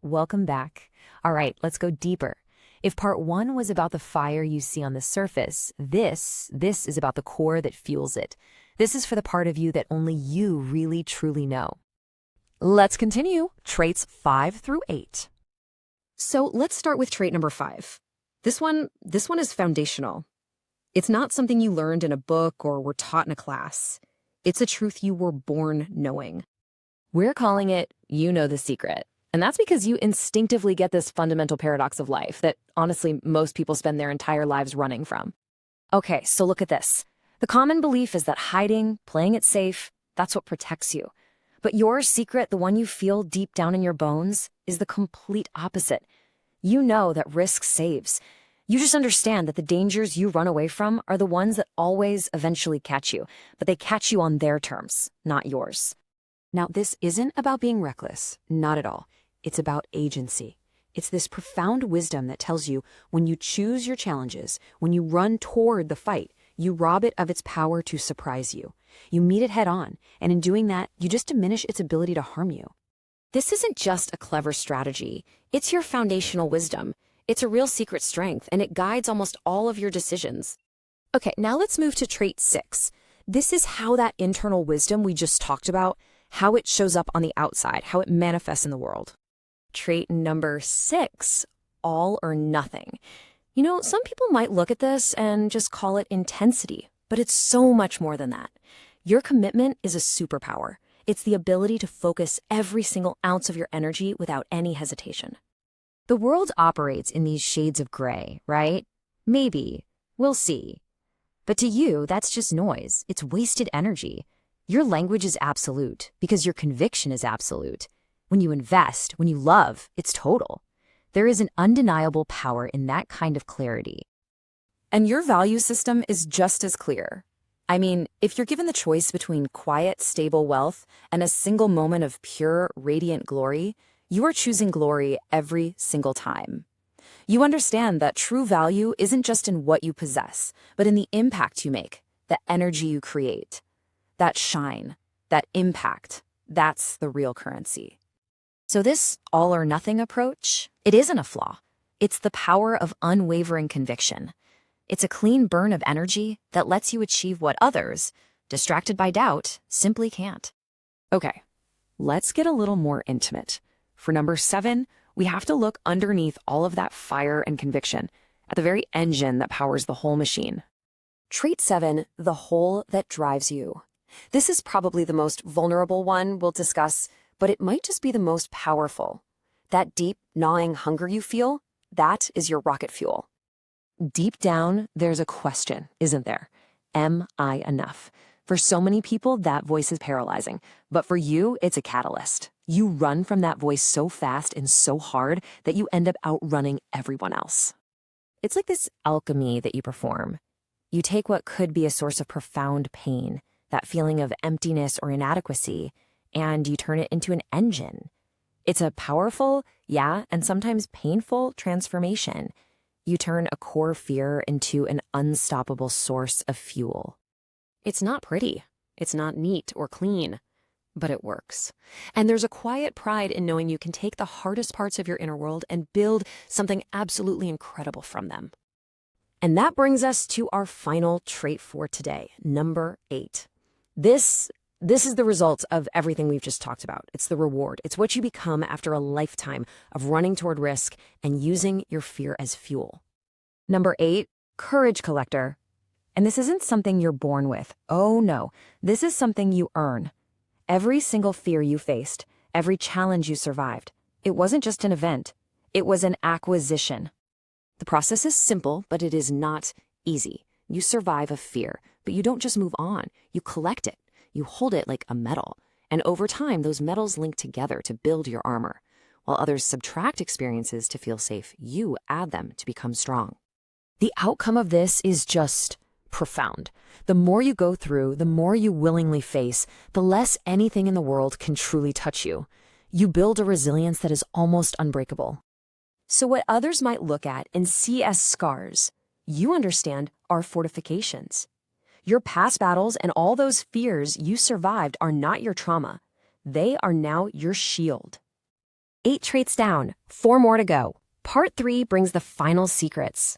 welcome back. All right, let's go deeper. If part one was about the fire you see on the surface, this is about the core that fuels it. This is for the part of you that only you really truly know. Let's continue. Traits 5 through 8. So let's start with trait number 5. This one is foundational. It's not something you learned in a book or were taught in a class. It's a truth you were born knowing. We're calling it You Know the Secret. And that's because you instinctively get this fundamental paradox of life that, honestly, most people spend their entire lives running from. Okay, so look at this. The common belief is that hiding, playing it safe, that's what protects you. But your secret, the one you feel deep down in your bones, is the complete opposite. You know that risk saves. You just understand that the dangers you run away from are the ones that always eventually catch you, but they catch you on their terms, not yours. Now, this isn't about being reckless, not at all. It's about agency. It's this profound wisdom that tells you when you choose your challenges, when you run toward the fight, you rob it of its power to surprise you. You meet it head on, and in doing that, you just diminish its ability to harm you. This isn't just a clever strategy. It's your foundational wisdom. It's a real secret strength, and it guides almost all of your decisions. Okay, now let's move to trait 6. This is how that internal wisdom we just talked about, how it shows up on the outside, how it manifests in the world. Trait number 6, all or nothing. You know, some people might look at this and just call it intensity, but it's so much more than that. Your commitment is a superpower. It's the ability to focus every single ounce of your energy without any hesitation. The world operates in these shades of gray, right? Maybe. We'll see. But to you, that's just noise. It's wasted energy. Your language is absolute because your conviction is absolute. When you invest, when you love, it's total. There is an undeniable power in that kind of clarity. And your value system is just as clear. I mean, if you're given the choice between quiet, stable wealth and a single moment of pure, radiant glory, you are choosing glory every single time. You understand that true value isn't just in what you possess, but in the impact you make, the energy you create. That shine, that impact, that's the real currency. So this all-or-nothing approach, it isn't a flaw. It's the power of unwavering conviction. It's a clean burn of energy that lets you achieve what others, distracted by doubt, simply can't. Okay, let's get a little more intimate. For number 7, we have to look underneath all of that fire and conviction, at the very engine that powers the whole machine. Trait 7, the hole that drives you. This is probably the most vulnerable one we'll discuss, but it might just be the most powerful. That deep, gnawing hunger you feel, that is your rocket fuel. Deep down, there's a question, isn't there? Am I enough? For so many people, that voice is paralyzing. But for you, it's a catalyst. You run from that voice so fast and so hard that you end up outrunning everyone else. It's like this alchemy that you perform. You take what could be a source of profound pain, that feeling of emptiness or inadequacy, and you turn it into an engine. It's a powerful, and sometimes painful transformation. You turn a core fear into an unstoppable source of fuel. It's not pretty. It's not neat or clean, but it works. And there's a quiet pride in knowing you can take the hardest parts of your inner world and build something absolutely incredible from them. And that brings us to our final trait for today, number 8. This is the result of everything we've just talked about. It's the reward. It's what you become after a lifetime of running toward risk and using your fear as fuel. Number 8, courage collector. And this isn't something you're born with. Oh no, this is something you earn. Every single fear you faced, every challenge you survived, it wasn't just an event. It was an acquisition. The process is simple, but it is not easy. You survive a fear, but you don't just move on. You collect it. You hold it like a metal. And over time, those metals link together to build your armor. While others subtract experiences to feel safe, you add them to become strong. The outcome of this is just profound. The more you go through, the more you willingly face, the less anything in the world can truly touch you. You build a resilience that is almost unbreakable. So what others might look at and see as scars, you understand are fortifications. Your past battles and all those fears you survived are not your trauma. They are now your shield. 8 traits down, 4 more to go. Part 3 brings the final secrets.